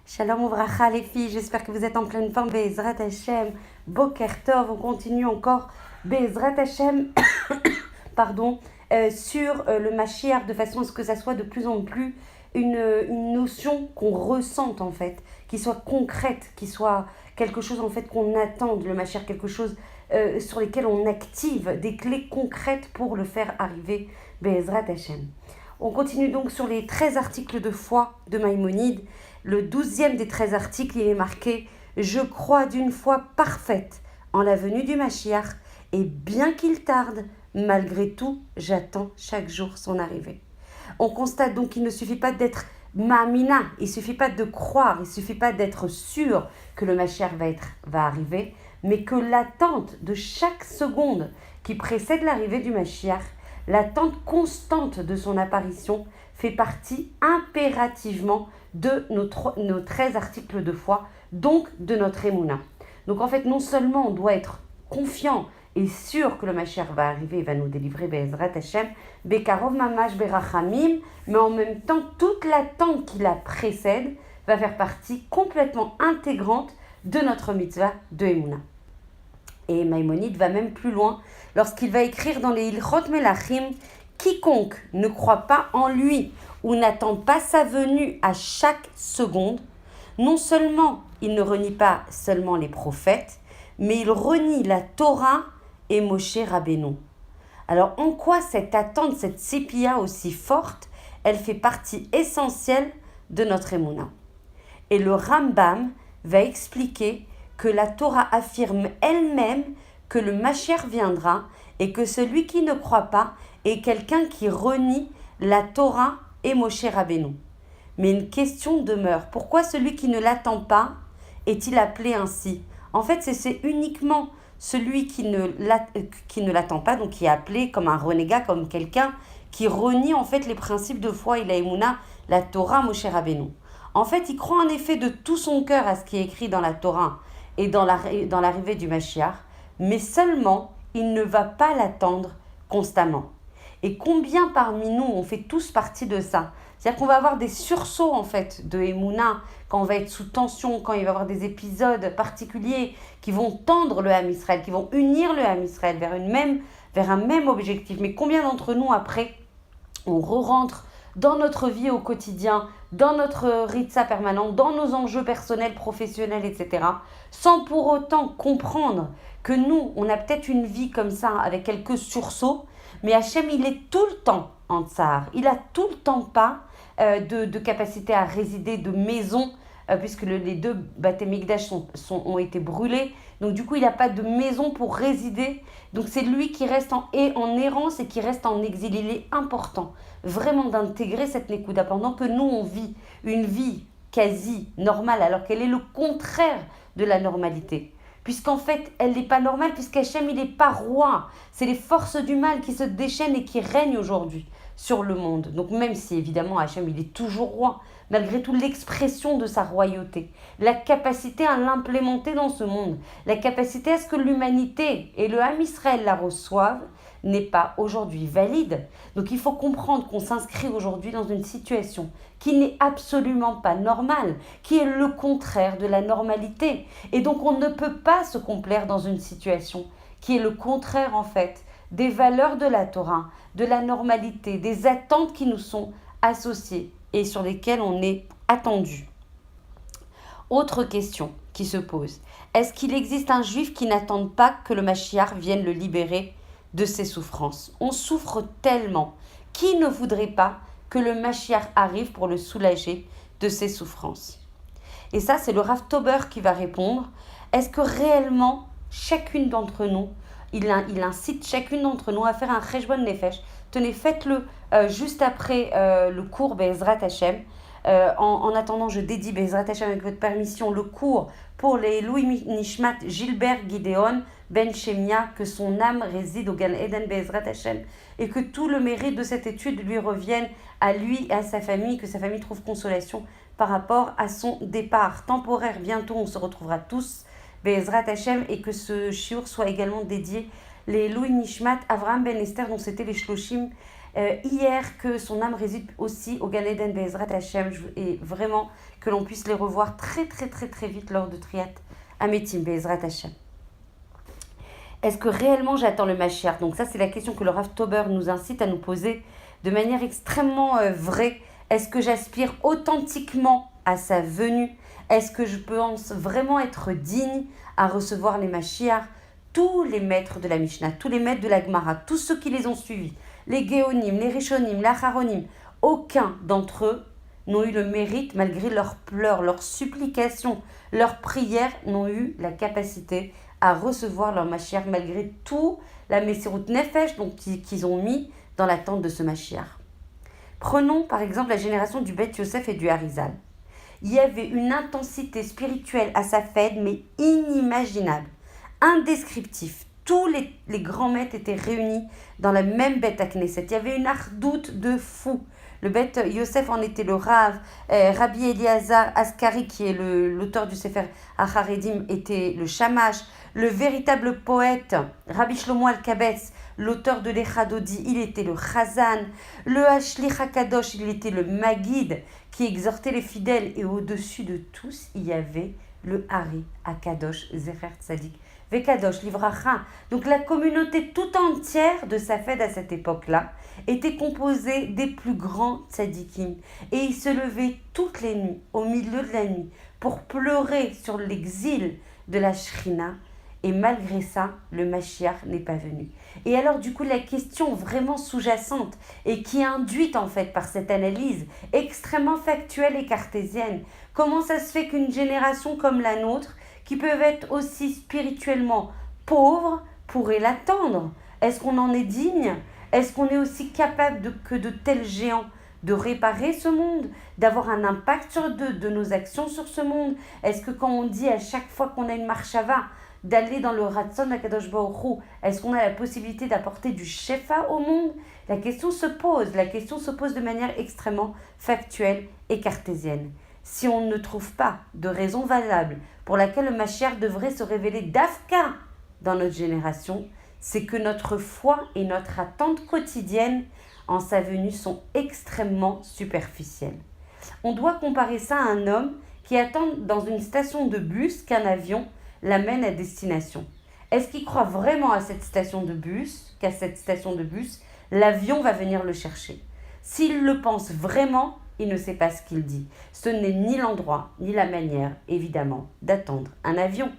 Shalom ouvracha les filles, j'espère que vous êtes en pleine forme. Be'ezrat Hashem, Boker Tov, on continue encore Be'ezrat Hashem, sur le Mashiach, de façon à ce que ça soit de plus en plus une notion qu'on ressente en fait, qui soit concrète, qui soit quelque chose en fait qu'on attende, le Mashiach, quelque chose sur lesquels on active des clés concrètes pour le faire arriver, Be'ezrat Hashem. On continue donc sur les 13 articles de foi de Maïmonide. Le 12e des 13 articles, il est marqué « Je crois d'une foi parfaite en la venue du Mashiach, et bien qu'il tarde, malgré tout, j'attends chaque jour son arrivée. » On constate donc qu'il ne suffit pas d'être ma'amina, il ne suffit pas de croire, il ne suffit pas d'être sûr que le Mashiach va arriver, mais que l'attente de chaque seconde qui précède l'arrivée du Mashiach, l'attente constante de son apparition, fait partie impérativement de nos 13 articles de foi, donc de notre émouna. Donc en fait, non seulement on doit être confiant et sûr que le Mashiach va arriver et va nous délivrer, Be'ezrat Hashem, Bekarov Mamash Berachamim, mais en même temps, toute l'attente qui la précède va faire partie complètement intégrante de notre mitzvah de émouna. Et Maïmonide va même plus loin lorsqu'il va écrire dans les Ilchot Melachim « Quiconque ne croit pas en lui ou n'attend pas sa venue à chaque seconde, non seulement il ne renie pas seulement les prophètes, mais il renie la Torah et Moshe Rabbeinu. » Alors en quoi cette attente, cette sépia aussi forte, elle fait partie essentielle de notre émouna. Et le Rambam va expliquer que la Torah affirme elle-même que le Mashiach viendra et que celui qui ne croit pas est quelqu'un qui renie la Torah et Moshe Rabbeinu. Mais une question demeure. Pourquoi celui qui ne l'attend pas est-il appelé ainsi ? En fait, c'est uniquement celui qui ne l'attend pas, donc qui est appelé comme un renégat, comme quelqu'un qui renie en fait les principes de foi et la émouna, la Torah, Moshe Rabbeinu. En fait, il croit en effet de tout son cœur à ce qui est écrit dans la Torah et dans l'arrivée du Mashiach, mais seulement il ne va pas l'attendre constamment. Et combien parmi nous, on fait tous partie de ça ? C'est-à-dire qu'on va avoir des sursauts en fait de émouna, quand on va être sous tension, quand il va y avoir des épisodes particuliers qui vont tendre le Ham Israël, qui vont unir le Ham Israël vers un même objectif. Mais combien d'entre nous après, on re-rentre dans notre vie au quotidien, dans notre ritza permanent, dans nos enjeux personnels, professionnels, etc., sans pour autant comprendre que nous, on a peut-être une vie comme ça, avec quelques sursauts, mais Hachem, il est tout le temps en tsar. Il a tout le temps pas de capacité à résider, de maison, puisque les deux Baté Mikdash ont été brûlés. Donc du coup, il n'a pas de maison pour résider. Donc c'est lui qui reste en errance et qui reste en exil. Il est important vraiment d'intégrer cette Nekuda pendant que nous, on vit une vie quasi normale, alors qu'elle est le contraire de la normalité. Puisqu'en fait, elle n'est pas normale, puisqu'Hachem, il n'est pas roi. C'est les forces du mal qui se déchaînent et qui règnent aujourd'hui sur le monde. Donc même si, évidemment, Hachem, il est toujours roi, malgré tout, l'expression de sa royauté, la capacité à l'implémenter dans ce monde, la capacité à ce que l'humanité et le Ham Israël la reçoivent, n'est pas aujourd'hui valide. Donc il faut comprendre qu'on s'inscrit aujourd'hui dans une situation qui n'est absolument pas normale, qui est le contraire de la normalité. Et donc on ne peut pas se complaire dans une situation qui est le contraire en fait des valeurs de la Torah, de la normalité, des attentes qui nous sont associées et sur lesquelles on est attendu. Autre question qui se pose, est-ce qu'il existe un juif qui n'attende pas que le Mashiach vienne le libérer de ses souffrances? On souffre tellement. Qui ne voudrait pas que le Mashiach arrive pour le soulager de ses souffrances? Et ça, c'est le Rav Tober qui va répondre. Est-ce que réellement, chacune d'entre nous, il incite chacune d'entre nous à faire un cheshbon nefesh? Tenez, faites-le juste après le cours Be'ezrat Hashem. En attendant, je dédie Be'ezrat Hashem avec votre permission le cours pour les Louis Nishmat Gilbert Gideon Ben Shemia, que son âme réside au Gan Eden Be'ezrat Hashem et que tout le mérite de cette étude lui revienne à lui et à sa famille, que sa famille trouve consolation par rapport à son départ temporaire. Bientôt, on se retrouvera tous Be'ezrat Hashem, et que ce shiur soit également dédié les Louis Nishmat Avraham Ben Esther, dont c'était les Shloshim hier, que son âme réside aussi au Gan Eden Be'ezrat Hashem, et vraiment que l'on puisse les revoir très très très très vite lors de Triat Ametim Be'ezrat Hashem. Est-ce que réellement j'attends le Mashiach? Donc ça, c'est la question que le Rav Tober nous incite à nous poser de manière extrêmement vraie. Est-ce que j'aspire authentiquement à sa venue? Est-ce que je pense vraiment être digne à recevoir les Mashiach? Tous les maîtres de la Mishnah, tous les maîtres de la Gemara, tous ceux qui les ont suivis, les Géonim, les Rishonim, les Acharonim, aucun d'entre eux n'ont eu le mérite, malgré leurs pleurs, leurs supplications, leurs prières, n'ont eu la capacité à recevoir leur Mashiach, malgré tout la Messirut Nefesh qu'ils ont mis dans l'attente de ce Mashiach. Prenons par exemple la génération du Beth Yosef et du Harizal. Il y avait une intensité spirituelle à sa fête, mais inimaginable, indescriptif. Tous les grands maîtres étaient réunis dans la même Beth Knesset. Il y avait une ardoute de fou. Le Beth Yosef en était le Rav, Rabbi Eliezer Askari, qui est l'auteur du Sefer Acharedim, était le Shamash. Le véritable poète, Rabbi Shlomo Alkabetz, l'auteur de l'Echadodi, il était le Chazan. Le Hashlich HaKadosh, il était le Magid, qui exhortait les fidèles. Et au-dessus de tous, il y avait le Hari HaKadosh, Zecher Tzadik Vekadosh Livracha. Donc la communauté tout entière de Safed à cette époque-là était composée des plus grands tzadikim. Et ils se levaient toutes les nuits, au milieu de la nuit, pour pleurer sur l'exil de la Shrina. Et malgré ça, le Mashiach n'est pas venu. Et alors du coup, la question vraiment sous-jacente et qui est induite en fait par cette analyse extrêmement factuelle et cartésienne, comment ça se fait qu'une génération comme la nôtre, qui peuvent être aussi spirituellement pauvres, pourrait l'attendre? Est-ce qu'on en est digne? Est-ce qu'on est aussi capable que de tels géants de réparer ce monde, d'avoir un impact de nos actions sur ce monde? Est-ce que quand on dit à chaque fois qu'on a une marshava, d'aller dans le Ratzon Akadosh Baruch Hu, est-ce qu'on a la possibilité d'apporter du Shefa au monde? La question se pose de manière extrêmement factuelle et cartésienne. Si on ne trouve pas de raison valable pour laquelle le Mashiach devrait se révéler d'Afka dans notre génération, c'est que notre foi et notre attente quotidienne en sa venue sont extrêmement superficielles. On doit comparer ça à un homme qui attend dans une station de bus qu'un avion l'amène à destination. Est-ce qu'il croit vraiment à cette station de bus, qu'à cette station de bus, l'avion va venir le chercher? S'il le pense vraiment, il ne sait pas ce qu'il dit. Ce n'est ni l'endroit, ni la manière, évidemment, d'attendre un avion.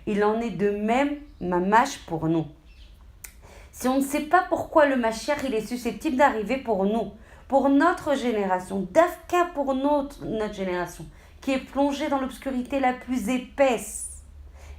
Il en est de même mamash pour nous. Si on ne sait pas pourquoi le Mashiach il est susceptible d'arriver pour nous, pour notre génération, d'Afka pour notre génération, qui est plongée dans l'obscurité la plus épaisse.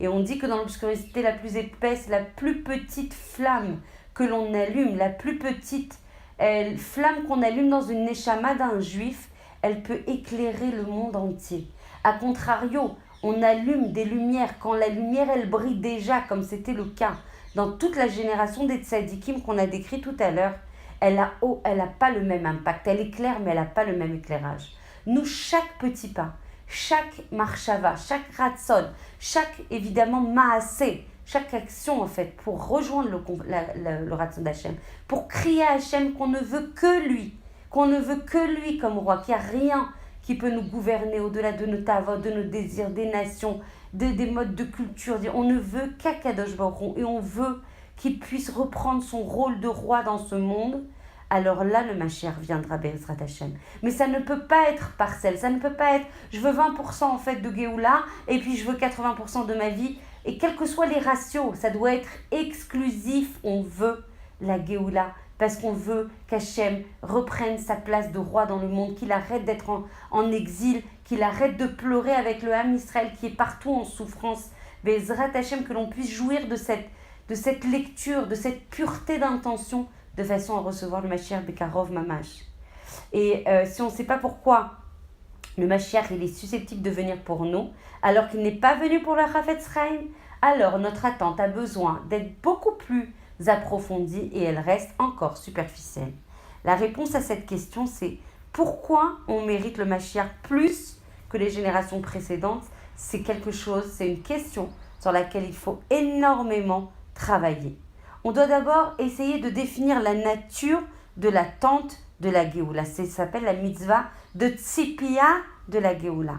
Et on dit que dans l'obscurité la plus épaisse, la plus petite flamme que l'on allume, la plus petite flamme qu'on allume dans une neshama d'un juif, elle peut éclairer le monde entier. A contrario, on allume des lumières quand la lumière elle brille déjà, comme c'était le cas dans toute la génération des tzadikim qu'on a décrit tout à l'heure. Elle a pas le même impact, elle éclaire mais elle n'a pas le même éclairage. Nous, chaque petit pas, chaque marshava, chaque ratson, chaque évidemment maasé, chaque action en fait pour rejoindre le ratson d'Hachem, pour crier à Hachem qu'on ne veut que lui comme roi, qu'il n'y a rien qui peut nous gouverner au-delà de nos tavots, de nos désirs, des nations, des modes de culture. On ne veut qu'Akadosh Baruch Hu et on veut qu'il puisse reprendre son rôle de roi dans ce monde. Alors là, le Mashiach viendra Be'ezrat Hashem. Mais ça ne peut pas être partiel, ça ne peut pas être je veux 20% en fait de Géoula et puis je veux 80% de ma vie. Et quels que soient les ratios, ça doit être exclusif. On veut la Géoula parce qu'on veut qu'Hachem reprenne sa place de roi dans le monde, qu'il arrête d'être en exil, qu'il arrête de pleurer avec le Ham Israël qui est partout en souffrance. Be'ezrat Hashem, que l'on puisse jouir de cette lecture, de cette pureté d'intention, de façon à recevoir le Mashiach Bekarov Mamash. Et si on ne sait pas pourquoi le Mashiach il est susceptible de venir pour nous, alors qu'il n'est pas venu pour le Chafetz Chaim, alors notre attente a besoin d'être beaucoup plus approfondie et elle reste encore superficielle. La réponse à cette question, c'est pourquoi on mérite le Mashiach plus que les générations précédentes. C'est une question sur laquelle il faut énormément travailler. On doit d'abord essayer de définir la nature de l'attente de la Géoula. Ça s'appelle la mitzvah de Tzipia de la Géoula.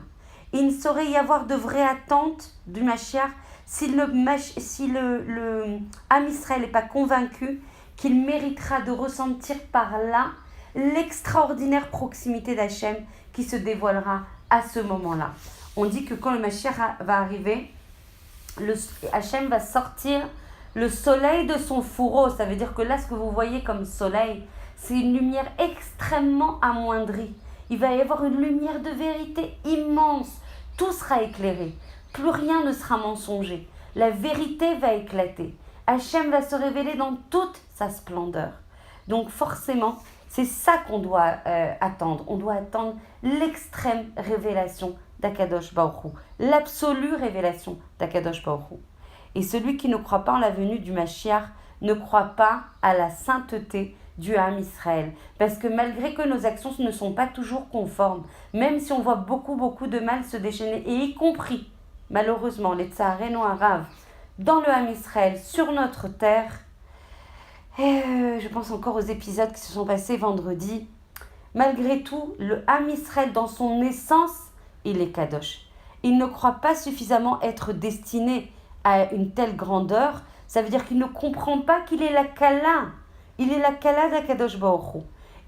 Il ne saurait y avoir de vraie attente du Mashiach si le Am Israël n'est pas convaincu qu'il méritera de ressentir par là l'extraordinaire proximité d'Hachem qui se dévoilera à ce moment-là. On dit que quand le Mashiach va arriver, Hachem va sortir le soleil de son fourreau. Ça veut dire que là, ce que vous voyez comme soleil, c'est une lumière extrêmement amoindrie. Il va y avoir une lumière de vérité immense. Tout sera éclairé. Plus rien ne sera mensonger. La vérité va éclater. Hachem va se révéler dans toute sa splendeur. Donc forcément, c'est ça qu'on doit attendre. On doit attendre l'extrême révélation d'Akadosh Baruch Hu, l'absolue révélation d'Akadosh Baruch Hu. Et celui qui ne croit pas en la venue du Mashiach ne croit pas à la sainteté du Ham Israël. Parce que malgré que nos actions ne sont pas toujours conformes, même si on voit beaucoup de mal se déchaîner, et y compris, malheureusement, les Tsareno Arav, dans le Ham Israël, sur notre terre, et je pense encore aux épisodes qui se sont passés vendredi, malgré tout, le Ham Israël, dans son essence, il est Kadosh. Il ne croit pas suffisamment être destiné à une telle grandeur. Ça veut dire qu'il ne comprend pas qu'il est la Kala. Il est la Kala d'Akadosh Baruch Hu.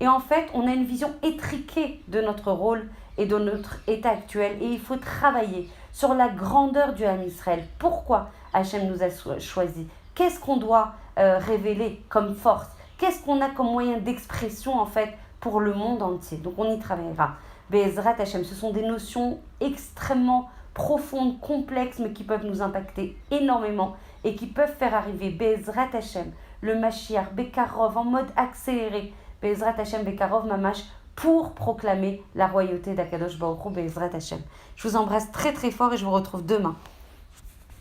Et en fait, on a une vision étriquée de notre rôle et de notre état actuel. Et il faut travailler sur la grandeur du Ham Israël. Pourquoi Hachem nous a choisis? Qu'est-ce qu'on doit révéler comme force? Qu'est-ce qu'on a comme moyen d'expression en fait pour le monde entier? Donc on y travaillera. Be'ezrat Hachem, ce sont des notions extrêmement profondes, complexes, mais qui peuvent nous impacter énormément et qui peuvent faire arriver Be'ezrat Hachem, le Mashiach, Bekarov, en mode accéléré, Be'ezrat Hachem, Bekarov, Mamash, pour proclamer la royauté d'Akadosh Baruch Hu, Be'ezrat Hachem. Je vous embrasse très très fort et je vous retrouve demain.